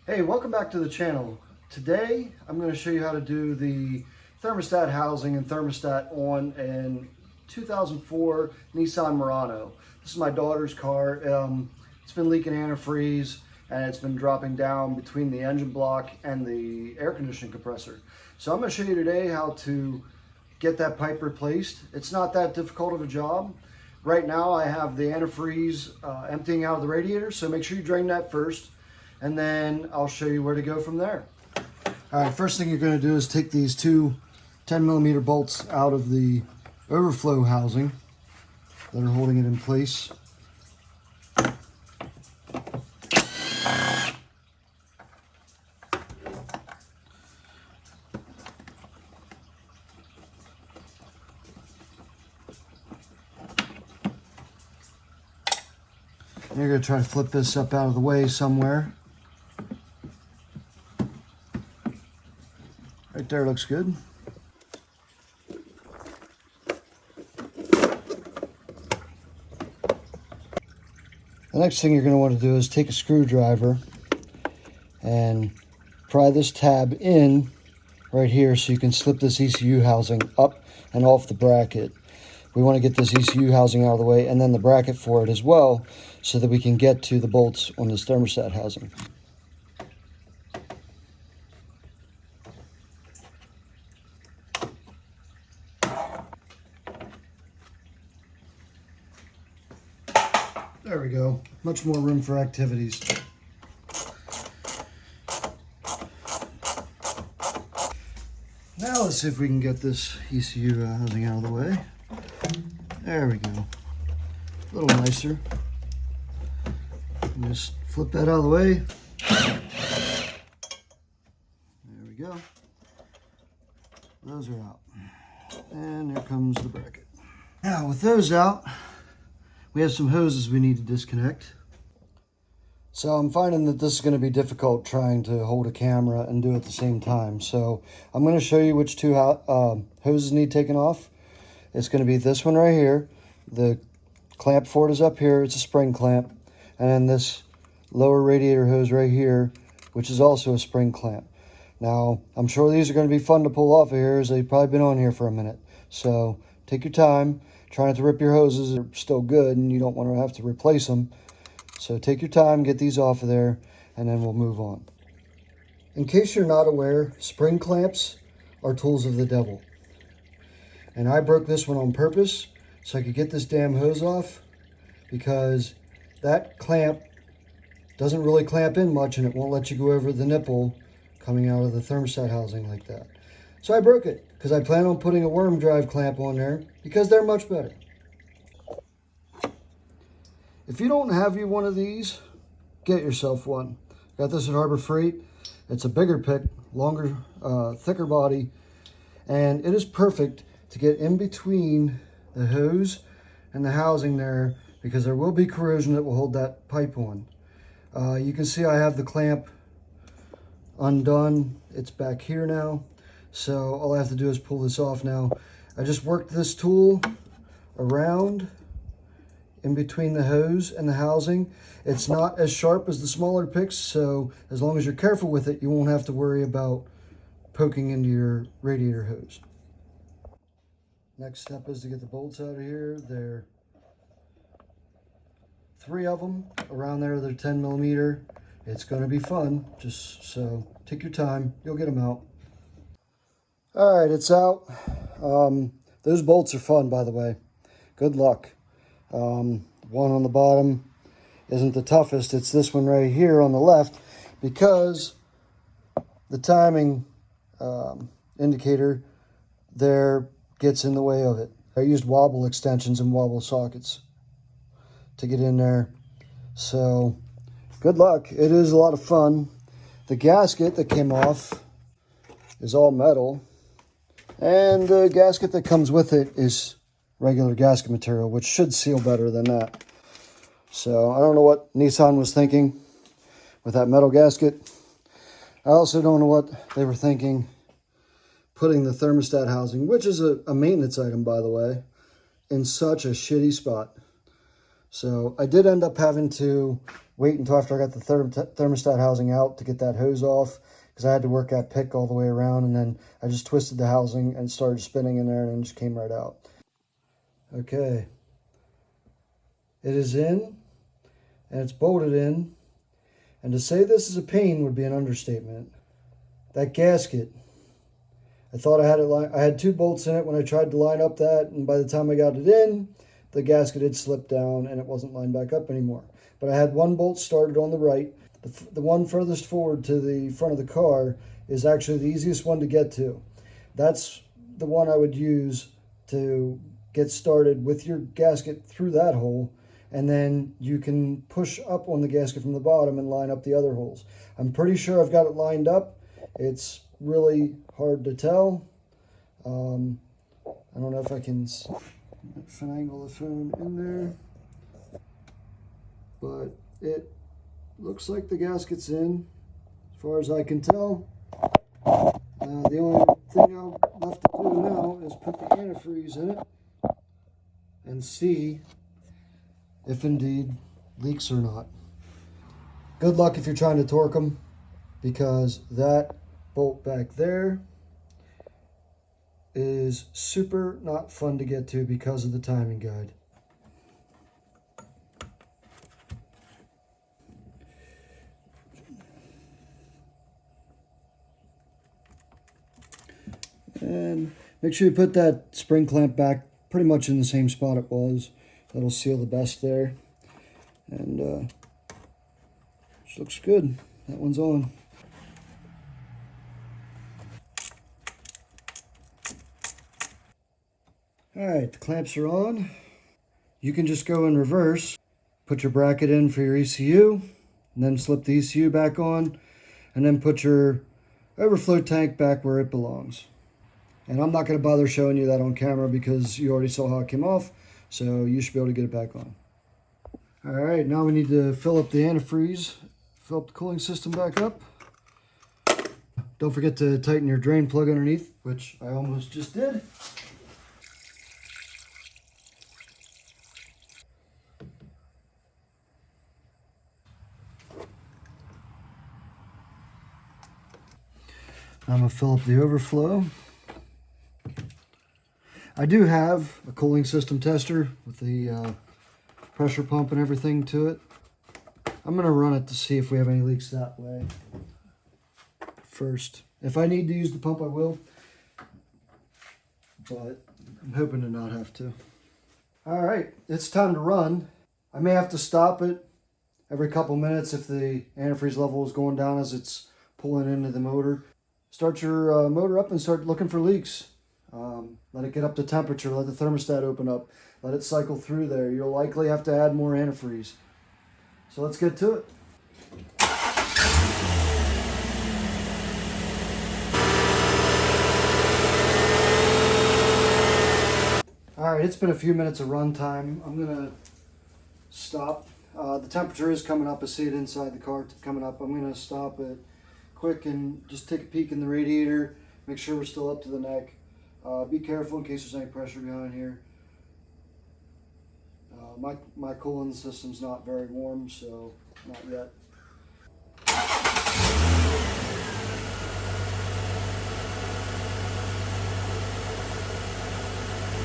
Hey, welcome back to the channel. Today I'm going to show you how to do the thermostat housing and thermostat on a 2004 Nissan Murano. This is my daughter's car. It's been leaking antifreeze and it's been dropping down between the engine block and the air conditioning compressor. So I'm going to show you today how to get that pipe replaced. It's not that difficult of a job. Right now I have the antifreeze emptying out of the radiator, so make sure you drain that first, and then I'll show you where to go from there. All right, first thing you're going to do is take these two 10mm bolts out of the overflow housing that are holding it in place. And you're going to try to flip this up out of the way somewhere. Right there looks good. The next thing you're going to want to do is take a screwdriver and pry this tab in right here so you can slip this ECU housing up and off the bracket. We want to get this ECU housing out of the way and then the bracket for it as well so that we can get to the bolts on this thermostat housing. There we go. Much more room for activities. Now let's see if we can get this ECU housing out of the way. There we go. A little nicer. Just flip that out of the way. There we go. Those are out. And there comes the bracket. Now with those out, we have some hoses we need to disconnect. So I'm finding that this is going to be difficult trying to hold a camera and do it at the same time. So I'm going to show you which two hoses need taken off. It's going to be this one right here. The clamp for it is up here. It's a spring clamp. And then this lower radiator hose right here, which is also a spring clamp. Now, I'm sure these are going to be fun to pull off of here as they've probably been on here for a minute. So take your time. Try not to rip your hoses. They're still good and you don't want to have to replace them. So take your time, get these off of there, and then we'll move on. In case you're not aware, spring clamps are tools of the devil. And I broke this one on purpose so I could get this damn hose off, because that clamp doesn't really clamp in much and it won't let you go over the nipple coming out of the thermostat housing like that. So I broke it because I plan on putting a worm drive clamp on there because they're much better. If you don't have you one of these, get yourself one. Got this at Harbor Freight. It's a bigger pick, longer, thicker body, and it is perfect to get in between the hose and the housing there, because there will be corrosion that will hold that pipe on. You can see I have the clamp undone. It's back here now. So all I have to do is pull this off now. I just worked this tool around in between the hose and the housing. It's not as sharp as the smaller picks, so as long as you're careful with it, you won't have to worry about poking into your radiator hose. Next step is to get the bolts out of here. There are 3 of them around there. They're 10mm. It's going to be fun, just so take your time. You'll get them out. All right, it's out. Those bolts are fun, by the way. Good luck. One on the bottom isn't the toughest. It's this one right here on the left, because the timing indicator there gets in the way of it. I used wobble extensions and wobble sockets to get in there. So good luck. It is a lot of fun. The gasket that came off is all metal, and the gasket that comes with it is regular gasket material, which should seal better than that. So I don't know what Nissan was thinking with that metal gasket. I also don't know what they were thinking putting the thermostat housing, which is a maintenance item, by the way, in such a shitty spot. So I did end up having to wait until after I got the thermostat housing out to get that hose off, because I had to work that pick all the way around, and then I just twisted the housing and started spinning in there, and it just came right out. Okay, it is in, and it's bolted in, and to say this is a pain would be an understatement. That gasket, I thought I had 2 bolts in it when I tried to line up that, and by the time I got it in, the gasket had slipped down and it wasn't lined back up anymore. But I had 1 bolt started on the right. The one furthest forward to the front of the car is actually the easiest one to get to. That's the one I would use to get started with your gasket through that hole, and then you can push up on the gasket from the bottom and line up the other holes. I'm pretty sure I've got it lined up. It's really hard to tell. I don't know if I can finagle the phone in there, but it looks like the gasket's in, as far as I can tell. The only thing I'm left to do now is put the antifreeze in it and see if indeed leaks or not. Good luck if you're trying to torque them, because that bolt back there is super not fun to get to because of the timing guide. And make sure you put that spring clamp back pretty much in the same spot it was. That'll seal the best there. And which looks good. That one's on. Alright, the clamps are on. You can just go in reverse, put your bracket in for your ECU, and then slip the ECU back on, and then put your overflow tank back where it belongs. And I'm not going to bother showing you that on camera because you already saw how it came off, so you should be able to get it back on. Alright, now we need to fill up the antifreeze, fill up the cooling system back up. Don't forget to tighten your drain plug underneath, which I almost just did. I'm going to fill up the overflow. I do have a cooling system tester with the pressure pump and everything to it. I'm going to run it to see if we have any leaks that way first. If I need to use the pump, I will, but I'm hoping to not have to. All right, it's time to run. I may have to stop it every couple minutes if the antifreeze level is going down as it's pulling into the motor. Start your motor up and start looking for leaks. Let it get up to temperature, let the thermostat open up, let it cycle through there. You'll likely have to add more antifreeze. So let's get to it. All right, it's been a few minutes of run time. I'm gonna stop. The temperature is coming up. I see it inside the car coming up. I'm gonna stop it quick and just take a peek in the radiator, make sure we're still up to the neck. Be careful in case there's any pressure behind here. My cooling system's not very warm, so not yet.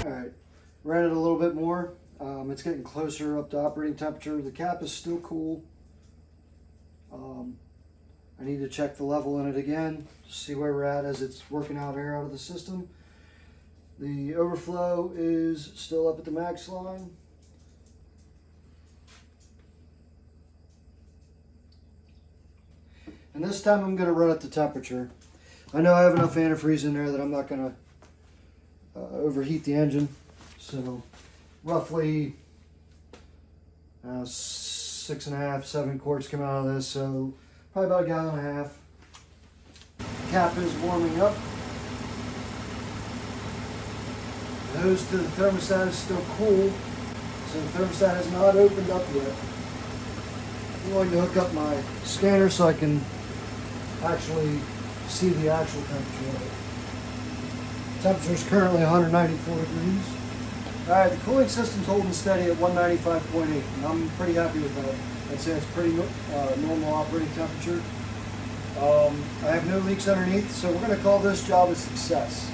Alright, ran it a little bit more. It's getting closer up to operating temperature. The cap is still cool. I need to check the level in it again to see where we're at as it's working out air out of the system. The overflow is still up at the max line. And this time I'm going to run it to temperature. I know I have enough antifreeze in there that I'm not going to overheat the engine. So roughly 6.5, 7 quarts come out of this. So probably about 1.5 gallons. Cap is warming up. The hose to the thermostat is still cool, so the thermostat has not opened up yet. I'm going to hook up my scanner so I can actually see the actual temperature of it. The temperature is currently 194 degrees. All right, the cooling system's holding steady at 195.8, and I'm pretty happy with that. I'd say it's pretty normal operating temperature. I have no leaks underneath, so we're going to call this job a success.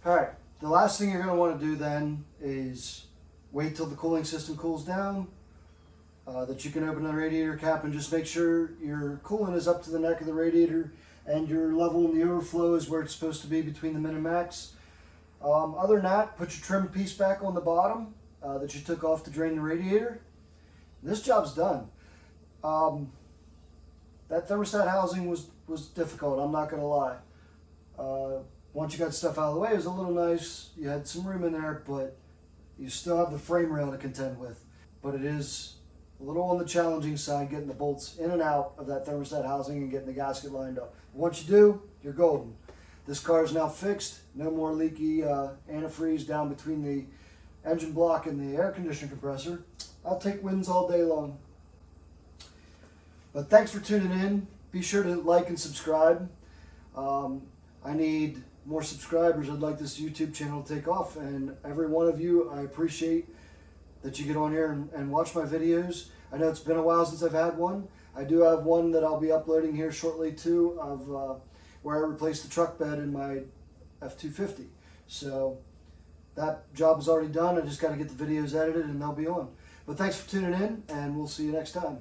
All right, the last thing you're going to want to do then is wait till the cooling system cools down, that you can open the radiator cap and just make sure your coolant is up to the neck of the radiator and your level in the overflow is where it's supposed to be between the min and max. Other than that, put your trim piece back on the bottom that you took off to drain the radiator. And this job's done. That thermostat housing was difficult, I'm not going to lie. Once you got stuff out of the way, it was a little nice. You had some room in there, but you still have the frame rail to contend with. But it is a little on the challenging side getting the bolts in and out of that thermostat housing and getting the gasket lined up. Once you do, you're golden. This car is now fixed. No more leaky antifreeze down between the engine block and the air conditioner compressor. I'll take wins all day long. But thanks for tuning in. Be sure to like and subscribe. I need more subscribers. I'd like this YouTube channel to take off, and every one of you, I appreciate that you get on here and watch my videos. I know it's been a while since I've had one. I do have one that I'll be uploading here shortly too, of where I replaced the truck bed in my F-250. So that job is already done. I just got to get the videos edited and they'll be on. But thanks for tuning in, and we'll see you next time.